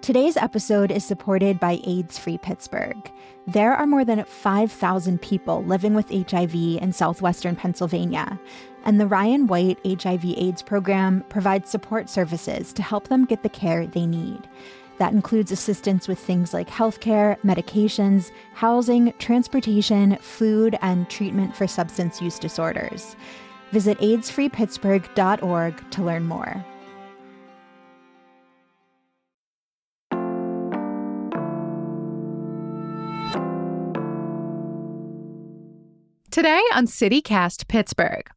Today's episode is supported by AIDS-Free Pittsburgh. There are more than 5,000 people living with HIV in southwestern Pennsylvania, and the Ryan White HIV/AIDS program provides support services to help them get the care they need. That includes assistance with things like healthcare, medications, housing, transportation, food, and treatment for substance use disorders. Visit aidsfreepittsburgh.org to learn more. Today on CityCast Pittsburgh.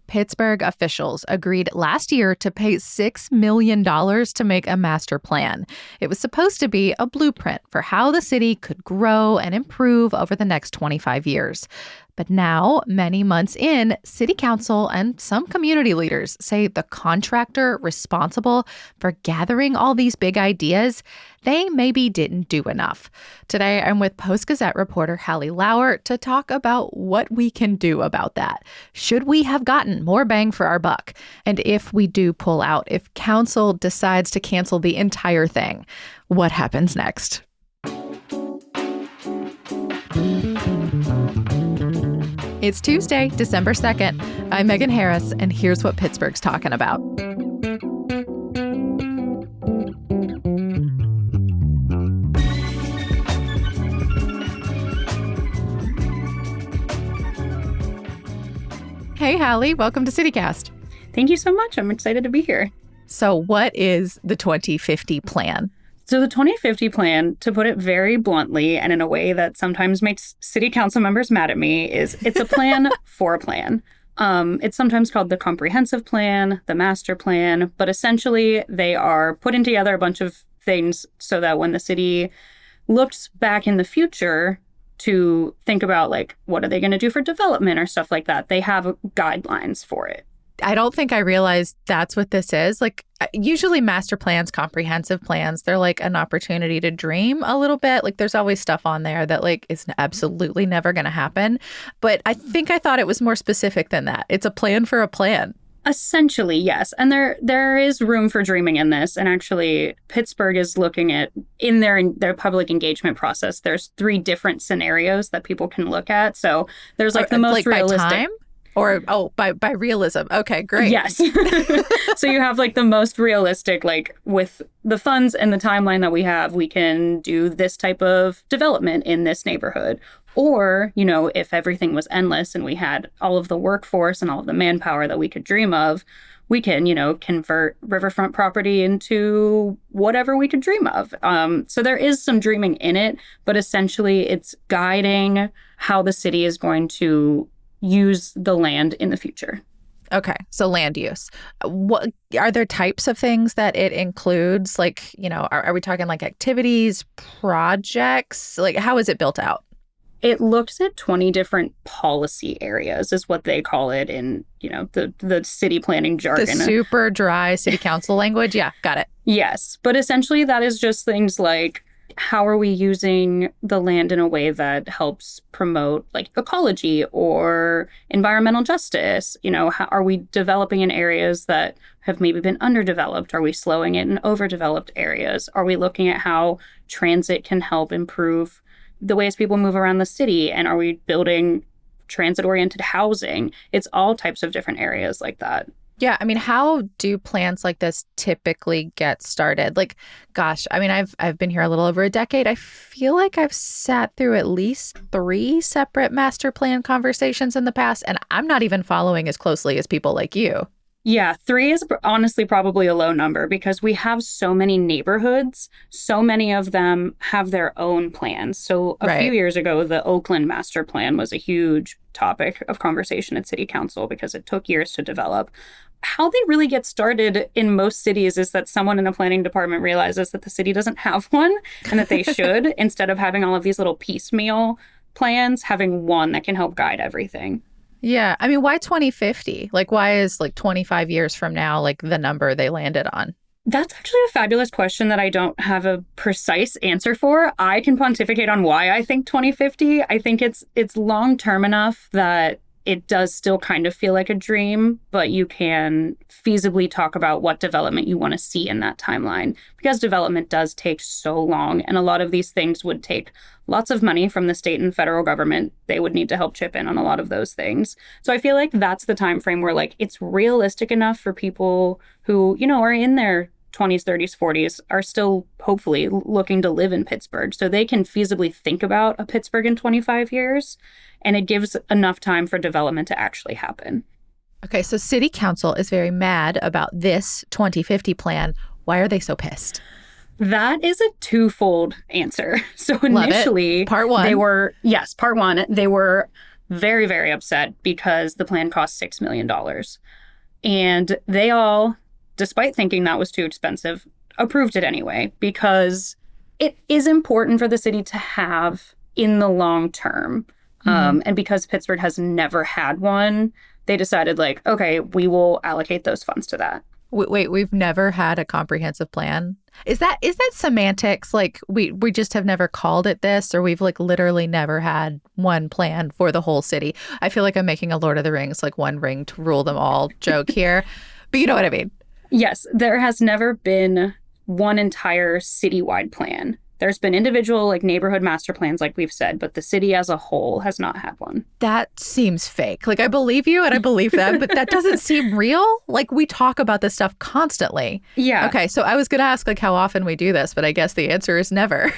Pittsburgh officials agreed last year to pay $6 million to make a master plan. It was supposed to be a blueprint for how the city could grow and improve over the next 25 years. But now, many months in, City Council and some community leaders say the contractor responsible for gathering all these big ideas, they maybe didn't do enough. Today, I'm with Post-Gazette reporter Hallie Lauer to talk about what we can do about that. Should we have gotten more bang for our buck? And if we do pull out, if council decides to cancel the entire thing, what happens next? It's Tuesday, December 2nd. I'm Megan Harris, and here's what Pittsburgh's talking about. Hey, Hallie, welcome to CityCast. Thank you so much. I'm excited to be here. So what is the 2050 plan? So the 2050 plan, to put it very bluntly and in a way that sometimes makes city council members mad at me, is it's a plan for a plan. It's sometimes called the comprehensive plan, the master plan, but essentially they are putting together a bunch of things so that when the city looks back in the future to think about, like, what are they going to do for development or stuff like that, they have guidelines for it. I don't think I realized that's what this is. Like, usually master plans, comprehensive plans, they're like an opportunity to dream a little bit. Like, there's always stuff on there that, like, is absolutely never going to happen. But I think I thought it was more specific than that. It's a plan for a plan. Essentially, yes. And there is room for dreaming in this. And actually, Pittsburgh is looking at, in their public engagement process, there's 3 different scenarios that people can look at. So there's like the most realistic. By time? Or, by realism. Okay, great. Yes. So you have like the most realistic, like with the funds and the timeline that we have, we can do this type of development in this neighborhood. Or, you know, if everything was endless and we had all of the workforce and all of the manpower that we could dream of, we can, you know, convert riverfront property into whatever we could dream of. So there is some dreaming in it, but essentially it's guiding how the city is going to use the land in the future. Okay, so land use. What are there types of things that it includes? Like, you know, are we talking like activities, projects? Like, how is it built out? It looks at 20 different policy areas is what they call it in, you know, the city planning jargon. The super dry city council language? Yeah, got it. Yes, but essentially that is just things like, how are we using the land in a way that helps promote like ecology or environmental justice? You know, how are we developing in areas that have maybe been underdeveloped? Are we slowing it in overdeveloped areas? Are we looking at how transit can help improve the ways people move around the city? And are we building transit-oriented housing? It's all types of different areas like that. Yeah, I mean, how do plans like this typically get started? Like, gosh, I mean, I've been here a little over a decade. I feel like I've sat through at least 3 separate master plan conversations in the past, and I'm not even following as closely as people like you. Yeah, 3 is honestly probably a low number because we have so many neighborhoods. So many of them have their own plans. So a few years ago, the Oakland master plan was a huge topic of conversation at City Council because it took years to develop. How they really get started in most cities is that someone in a planning department realizes that the city doesn't have one and that they should, instead of having all of these little piecemeal plans, having one that can help guide everything. Yeah. I mean, why 2050? Like, why is like 25 years from now, like the number they landed on? That's actually a fabulous question that I don't have a precise answer for. I can pontificate on why I think 2050. I think it's long term enough that it does still kind of feel like a dream, but you can feasibly talk about what development you want to see in that timeline, because development does take so long. And a lot of these things would take lots of money from the state and federal government. They would need to help chip in on a lot of those things. So I feel like that's the time frame where like it's realistic enough for people who, you know, are in their 20s, 30s, 40s, are still hopefully looking to live in Pittsburgh. So they can feasibly think about a Pittsburgh in 25 years. And it gives enough time for development to actually happen. Okay, so City Council is very mad about this 2050 plan. Why are they so pissed? That is a twofold answer. So initially, part one. Part one, they were very, very upset because the plan cost $6 million. And they all, despite thinking that was too expensive, approved it anyway, because it is important for the city to have in the long term. And because Pittsburgh has never had one, they decided like, okay, we will allocate those funds to that. Wait, we've never had a comprehensive plan? Is that semantics? Like we just have never called it this, or we've like literally never had one plan for the whole city? I feel like I'm making a Lord of the Rings, like one ring to rule them all joke here. But you know what I mean? Yes, there has never been one entire citywide plan. There's been individual like neighborhood master plans, like we've said, but the city as a whole has not had one. That seems fake. Like I believe you and I believe them, but that doesn't seem real. Like we talk about this stuff constantly. Yeah. Okay, so I was going to ask like how often we do this, but I guess the answer is never.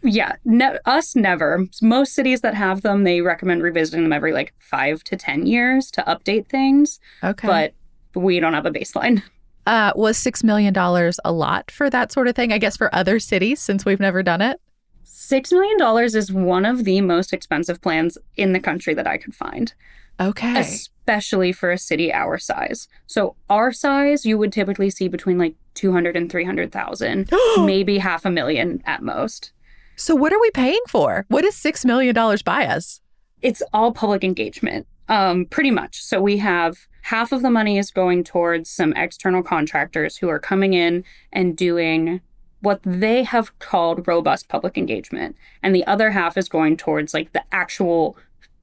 Yeah, us never. Most cities that have them, they recommend revisiting them every like 5 to 10 years to update things. Okay. But we don't have a baseline. Was $6 million a lot for that sort of thing? I guess for other cities, since we've never done it? $6 million is one of the most expensive plans in the country that I could find. Okay. Especially for a city our size. So our size, you would typically see between like 200 and 300,000, maybe $500,000 at most. So what are we paying for? What does $6 million buy us? It's all public engagement, pretty much. So we have half of the money is going towards some external contractors who are coming in and doing what they have called robust public engagement. And the other half is going towards like the actual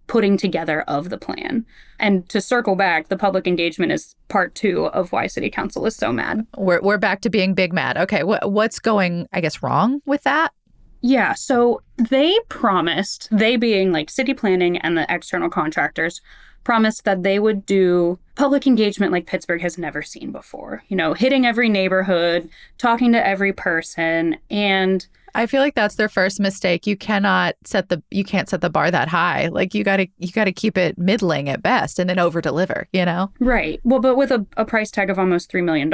putting together of the plan. And to circle back, the public engagement is part 2 of why City Council is so mad. We're back to being big mad. Okay, what's going, I guess, wrong with that? Yeah, so they promised, they being like city planning and the external contractors, promised that they would do public engagement like Pittsburgh has never seen before. You know, hitting every neighborhood, talking to every person. And I feel like that's their first mistake. You can't set the bar that high. Like you gotta keep it middling at best and then over deliver, you know? Right. Well, but with a price tag of almost $3 million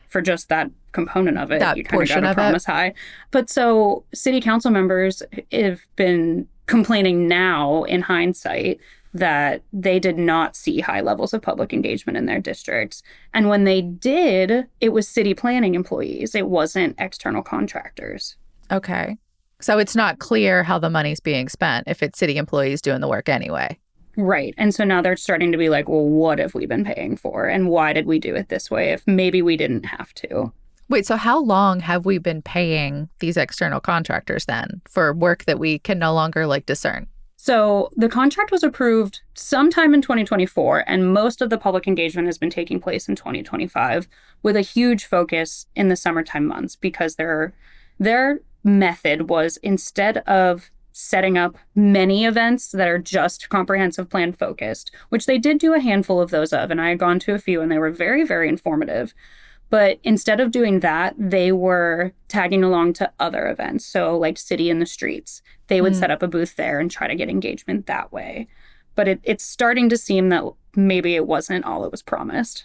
for just that component of it, that you kind of got to promise high. But so city council members have been complaining now in hindsight that they did not see high levels of public engagement in their districts. And when they did, it was city planning employees. It wasn't external contractors. Okay. So it's not clear how the money's being spent if it's city employees doing the work anyway. Right. And so now they're starting to be like, well, what have we been paying for? And why did we do it this way if maybe we didn't have to? Wait, so how long have we been paying these external contractors then for work that we can no longer like discern? So the contract was approved sometime in 2024, and most of the public engagement has been taking place in 2025 with a huge focus in the summertime months, because their method was, instead of setting up many events that are just comprehensive plan focused, which they did do a handful of those of, and I had gone to a few and they were very, very informative. But instead of doing that, they were tagging along to other events. So like City in the Streets, they would set up a booth there and try to get engagement that way. But it's starting to seem that maybe it wasn't all it was promised.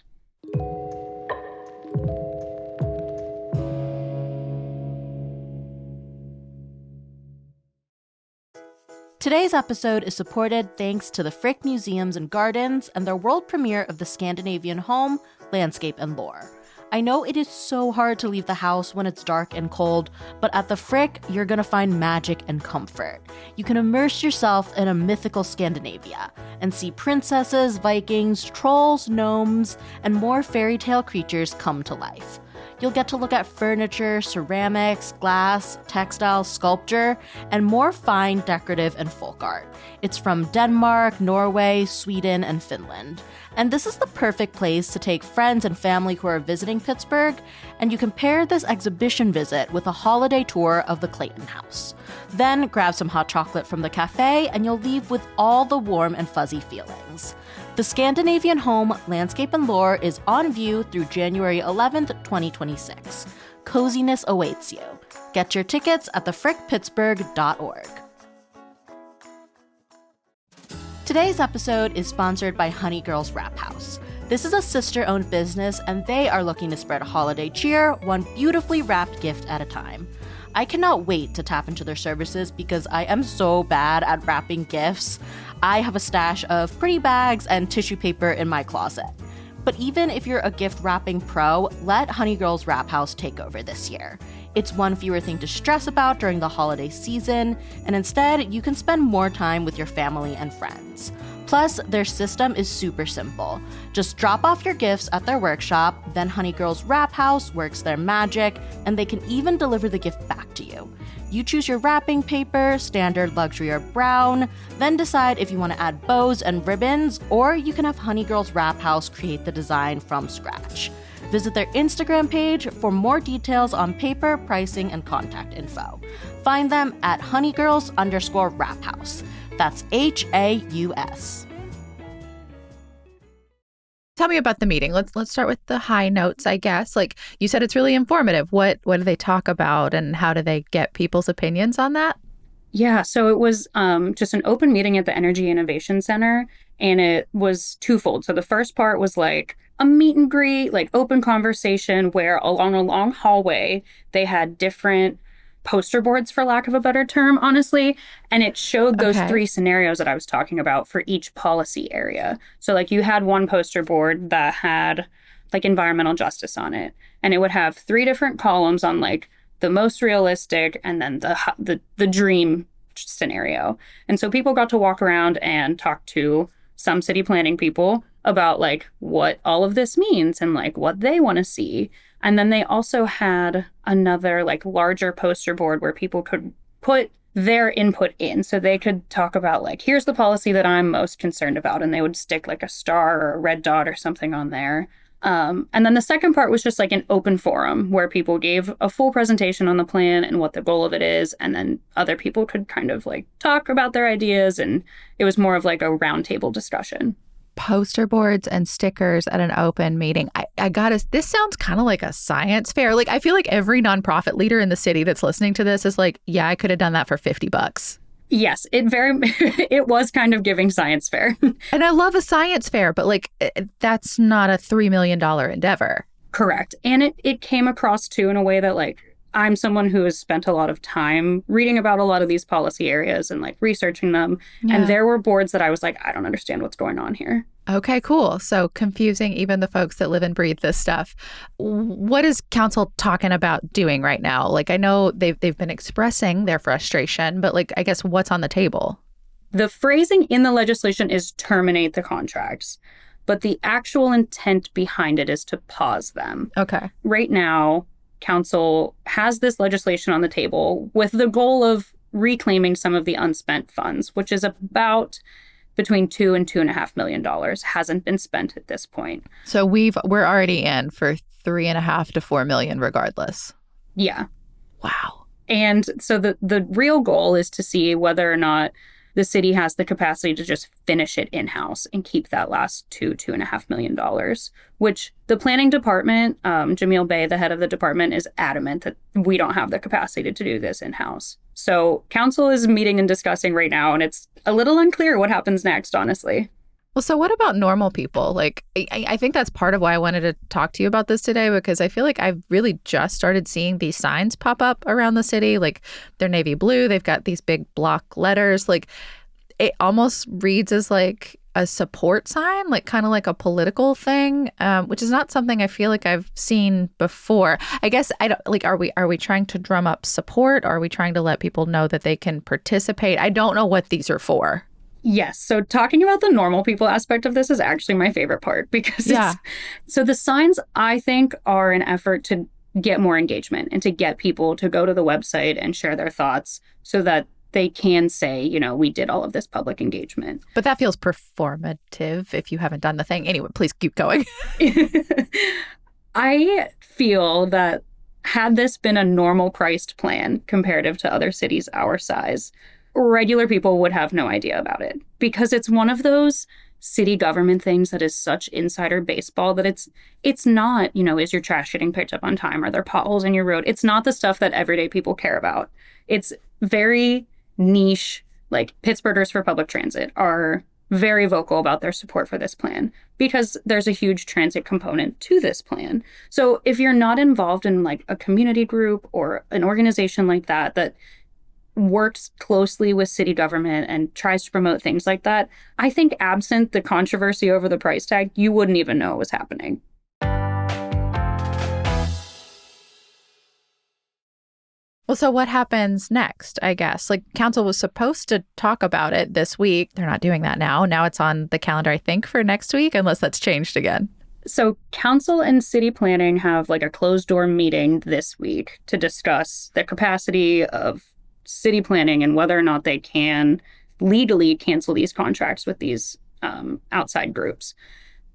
Today's episode is supported thanks to the Frick Museums and Gardens and their world premiere of the Scandinavian Home, Landscape and Lore. I know it is so hard to leave the house when it's dark and cold, but at the Frick, you're gonna find magic and comfort. You can immerse yourself in a mythical Scandinavia and see princesses, Vikings, trolls, gnomes, and more fairy tale creatures come to life. You'll get to look at furniture, ceramics, glass, textiles, sculpture, and more fine decorative and folk art. It's from Denmark, Norway, Sweden, and Finland. And this is the perfect place to take friends and family who are visiting Pittsburgh, and you can pair this exhibition visit with a holiday tour of the Clayton House. Then grab some hot chocolate from the cafe, and you'll leave with all the warm and fuzzy feelings. The Scandinavian Home, Landscape and Lore is on view through January 11th, 2026. Coziness awaits you. Get your tickets at thefrickpittsburgh.org. Today's episode is sponsored by Honey Girls Wrap House. This is a sister-owned business, and they are looking to spread holiday cheer, one beautifully wrapped gift at a time. I cannot wait to tap into their services because I am so bad at wrapping gifts. I have a stash of pretty bags and tissue paper in my closet. But even if you're a gift wrapping pro, let Honey Girls Wrap House take over this year. It's one fewer thing to stress about during the holiday season, and instead, you can spend more time with your family and friends. Plus, their system is super simple. Just drop off your gifts at their workshop, then Honey Girls Wrap House works their magic, and they can even deliver the gift back to you. You choose your wrapping paper, standard, luxury, or brown, then decide if you want to add bows and ribbons, or you can have Honey Girls Wrap House create the design from scratch. Visit their Instagram page for more details on paper, pricing, and contact info. Find them at honeygirls_wraphouse. That's HAUS. Tell me about the meeting. Let's start with the high notes, I guess. Like you said, it's really informative. What do they talk about, and how do they get people's opinions on that? Yeah, so it was just an open meeting at the Energy Innovation Center, and it was twofold. So the first part was like a meet and greet, like open conversation, where along a long hallway, they had different poster boards, for lack of a better term, honestly. And it showed those three scenarios that I was talking about for each policy area. So like you had one poster board that had like environmental justice on it, and it would have three different columns on like the most realistic and then the dream scenario. And so people got to walk around and talk to some city planning people about like what all of this means and like what they want to see. And then they also had another like larger poster board where people could put their input in. So they could talk about like, here's the policy that I'm most concerned about. And they would stick like a star or a red dot or something on there. And then the second part was just like an open forum where people gave a full presentation on the plan and what the goal of it is. And then other people could kind of like talk about their ideas. And it was more of like a roundtable discussion. Poster boards and stickers at an open meeting. This sounds kind of like a science fair. Like I feel like every nonprofit leader in the city that's listening to this is like, yeah, I could have done that for $50. Yes, it was kind of giving science fair. And I love a science fair, but like that's not a $3 million endeavor. Correct. And it came across too in a way that like I'm someone who has spent a lot of time reading about a lot of these policy areas and like researching them. Yeah. And there were boards that I was like, I don't understand what's going on here. Okay, cool. So confusing even the folks that live and breathe this stuff. What is council talking about doing right now? Like I know they've been expressing their frustration, but like I guess what's on the table? The phrasing in the legislation is terminate the contracts, but the actual intent behind it is to pause them. Okay. Right now, council has this legislation on the table with the goal of reclaiming some of the unspent funds, which is about between $2 and $2.5 million. Hasn't been spent at this point. So we're already in for $3.5 to $4 million regardless. Yeah. Wow. And so the real goal is to see whether or not the city has the capacity to just finish it in-house and keep that last $2.5 million, which the planning department, Jamil Bey, the head of the department, is adamant that we don't have the capacity to do this in-house. So council is meeting and discussing right now, and it's a little unclear what happens next, honestly. Well, so what about normal people? Like, I think that's part of why I wanted to talk to you about this today, because I feel like I've really just started seeing these signs pop up around the city. Like, they're navy blue. They've got these big block letters. Like, it almost reads as like a support sign, like kind of like a political thing, which is not something I feel like I've seen before. I guess I don't like. Are we trying to drum up support? Or are we trying to let people know that they can participate? I don't know what these are for. Yes. So talking about the normal people aspect of this is actually my favorite part because so the signs, I think, are an effort to get more engagement and to get people to go to the website and share their thoughts so that they can say, we did all of this public engagement. But that feels performative if you haven't done the thing. Anyway, please keep going. I feel that had this been a normal priced plan comparative to other cities our size, regular people would have no idea about it because it's one of those city government things that is such insider baseball that it's not, is your trash getting picked up on time? Are there potholes in your road? It's not the stuff that everyday people care about. It's very niche. Like Pittsburghers for Public Transit are very vocal about their support for this plan because there's a huge transit component to this plan. So if you're not involved in like a community group or an organization like that works closely with city government and tries to promote things like that, I think absent the controversy over the price tag, you wouldn't even know it was happening. Well, so what happens next, I guess? Like, council was supposed to talk about it this week. They're not doing that now. Now it's on the calendar, I think, for next week, unless that's changed again. So council and city planning have like a closed door meeting this week to discuss the capacity of city planning and whether or not they can legally cancel these contracts with these outside groups.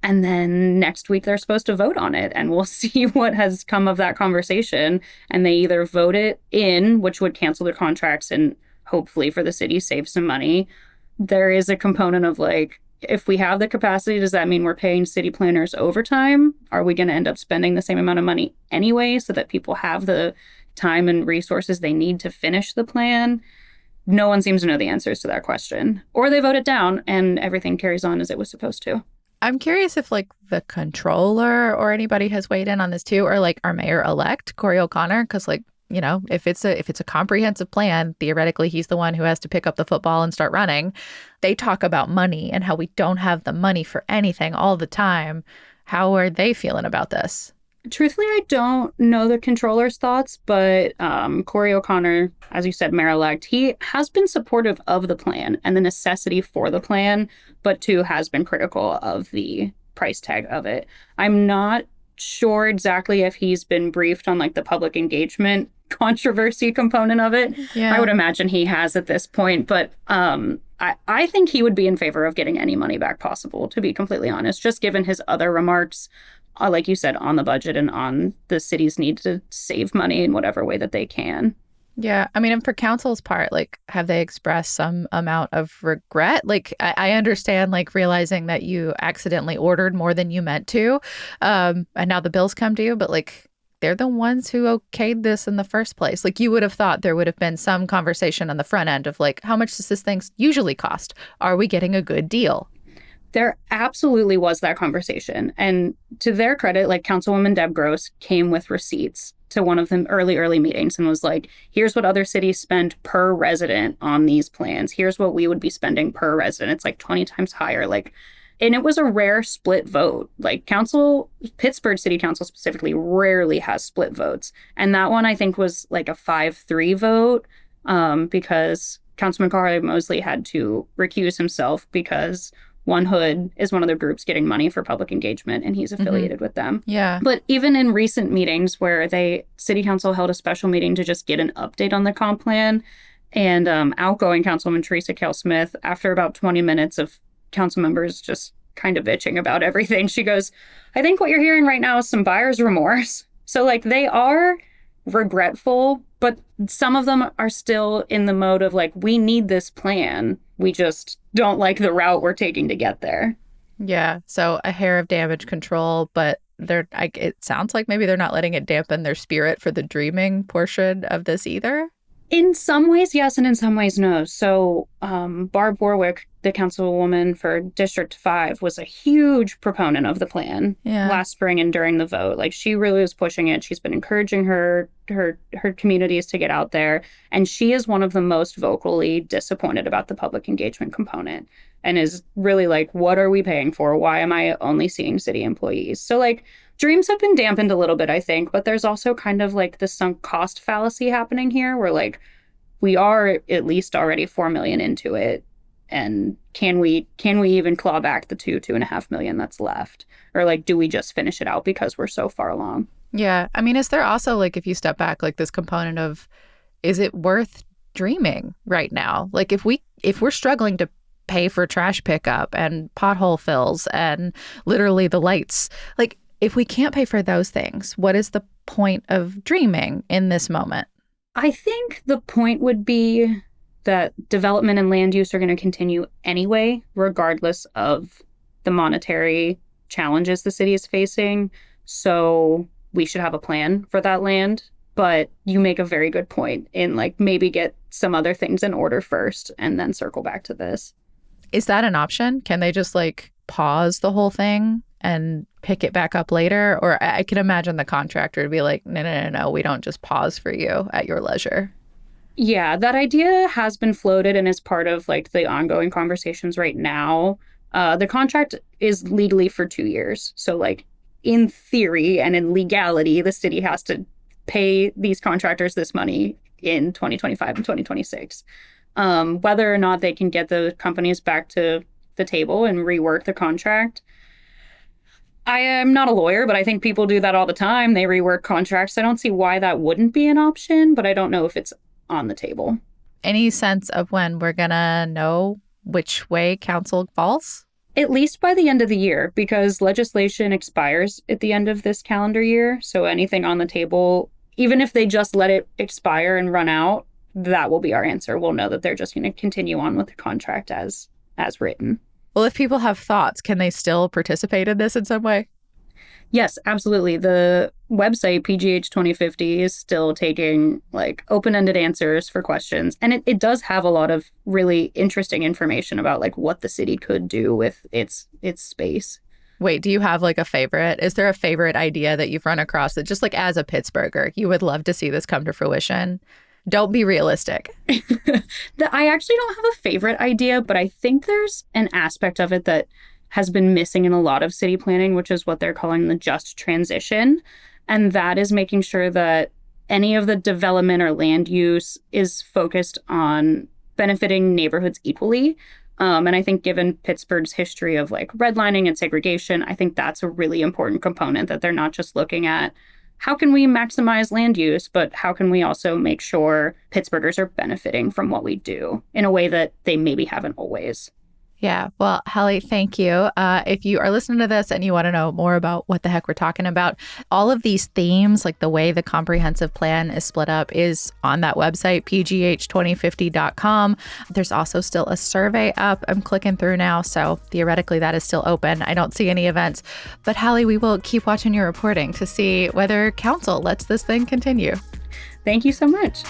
And then next week, they're supposed to vote on it, and we'll see what has come of that conversation. And they either vote it in, which would cancel the contracts and hopefully for the city save some money. There is a component of like, if we have the capacity, does that mean we're paying city planners overtime? Are we going to end up spending the same amount of money anyway so that people have the time and resources they need to finish the plan? No one seems to know the answers to that question. Or they vote it down and everything carries on as it was supposed to. I'm curious if like the controller or anybody has weighed in on this too, or like our mayor-elect, Corey O'Connor, because like, if it's a comprehensive plan, theoretically, he's the one who has to pick up the football and start running. They talk about money and how we don't have the money for anything all the time. How are they feeling about this? Truthfully, I don't know the controller's thoughts, but Corey O'Connor, as you said, mayor-elect, he has been supportive of the plan and the necessity for the plan, but too has been critical of the price tag of it. I'm not sure exactly if he's been briefed on like the public engagement controversy component of it. Yeah. I would imagine he has at this point, but I think he would be in favor of getting any money back possible, to be completely honest, just given his other remarks, like you said, on the budget and on the city's need to save money in whatever way that they can. Yeah. I mean, and for council's part, like, have they expressed some amount of regret? Like, I understand, like, realizing that you accidentally ordered more than you meant to, and now the bills come to you, but, like, they're the ones who okayed this in the first place. Like, you would have thought there would have been some conversation on the front end of, like, how much does this thing usually cost? Are we getting a good deal? There absolutely was that conversation. And to their credit, like, Councilwoman Deb Gross came with receipts to one of the early meetings and was like, here's what other cities spend per resident on these plans. Here's what we would be spending per resident. It's like 20 times higher. Like, and it was a rare split vote. Like, Pittsburgh City Council specifically rarely has split votes. And that one, I think, was like a 5-3 vote because Councilman Carly Mosley had to recuse himself because One Hood is one of the groups getting money for public engagement, and he's affiliated with them. Yeah. But even in recent meetings where City Council held a special meeting to just get an update on the comp plan, and outgoing Councilwoman Teresa Kell-Smith, after about 20 minutes of council members just kind of bitching about everything, she goes, I think what you're hearing right now is some buyer's remorse. So, like, they are regretful, but some of them are still in the mode of, like, we need this plan. We just don't like the route we're taking to get there. Yeah. So a hair of damage control, but it sounds like maybe they're not letting it dampen their spirit for the dreaming portion of this either. In some ways, yes, and in some ways, no. So Barb Warwick, the councilwoman for District 5, was a huge proponent of the plan last spring and during the vote. Like, she really was pushing it. She's been encouraging her communities to get out there. And she is one of the most vocally disappointed about the public engagement component and is really like, what are we paying for? Why am I only seeing city employees? So, like, dreams have been dampened a little bit, I think, but there's also kind of like the sunk cost fallacy happening here where, like, we are at least already $4 million into it. And can we even claw back the $2.5 million that's left? Or, like, do we just finish it out because we're so far along? Yeah. I mean, is there also, like, if you step back, like this component of, is it worth dreaming right now? Like if we're struggling to pay for trash pickup and pothole fills and literally the lights, like if we can't pay for those things, what is the point of dreaming in this moment? I think the point would be that development and land use are going to continue anyway, regardless of the monetary challenges the city is facing. So we should have a plan for that land. But you make a very good point in like maybe get some other things in order first and then circle back to this. Is that an option? Can they just like pause the whole thing and pick it back up later? Or I can imagine the contractor would be like, no, we don't just pause for you at your leisure. Yeah, that idea has been floated and is part of like the ongoing conversations right now. The contract is legally for 2 years. So like in theory and in legality, the city has to pay these contractors this money in 2025 and 2026. Whether or not they can get the companies back to the table and rework the contract. I am not a lawyer, but I think people do that all the time. They rework contracts. I don't see why that wouldn't be an option, but I don't know if it's on the table. Any sense of when we're going to know which way council falls? At least by the end of the year, because legislation expires at the end of this calendar year. So anything on the table, even if they just let it expire and run out, that will be our answer. We'll know that they're just going to continue on with the contract as written. Well, if people have thoughts, can they still participate in this in some way? Yes, absolutely. The website, PGH 2050, is still taking like open-ended answers for questions. And it does have a lot of really interesting information about like what the city could do with its space. Wait, do you have like a favorite? Is there a favorite idea that you've run across that just like as a Pittsburgher, you would love to see this come to fruition? Don't be realistic. I actually don't have a favorite idea, but I think there's an aspect of it that has been missing in a lot of city planning, which is what they're calling the just transition. And that is making sure that any of the development or land use is focused on benefiting neighborhoods equally. And I think given Pittsburgh's history of like redlining and segregation, I think that's a really important component, that they're not just looking at how can we maximize land use, but how can we also make sure Pittsburghers are benefiting from what we do in a way that they maybe haven't always. Yeah. Well, Hallie, thank you. If you are listening to this and you want to know more about what the heck we're talking about, all of these themes, like the way the comprehensive plan is split up, is on that website, pgh2050.com. There's also still a survey up. I'm clicking through now. So theoretically, that is still open. I don't see any events. But Hallie, we will keep watching your reporting to see whether council lets this thing continue. Thank you so much.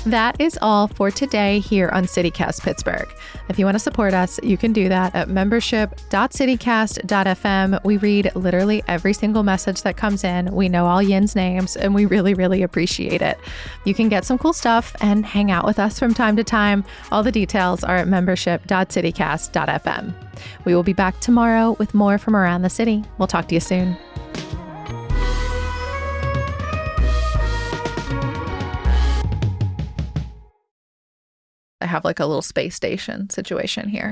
That is all for today here on CityCast Pittsburgh. If you want to support us, you can do that at membership.citycast.fm. We read literally every single message that comes in. We know all Yin's names, and we really, really appreciate it. You can get some cool stuff and hang out with us from time to time. All the details are at membership.citycast.fm. We will be back tomorrow with more from around the city. We'll talk to you soon. I have like a little space station situation here.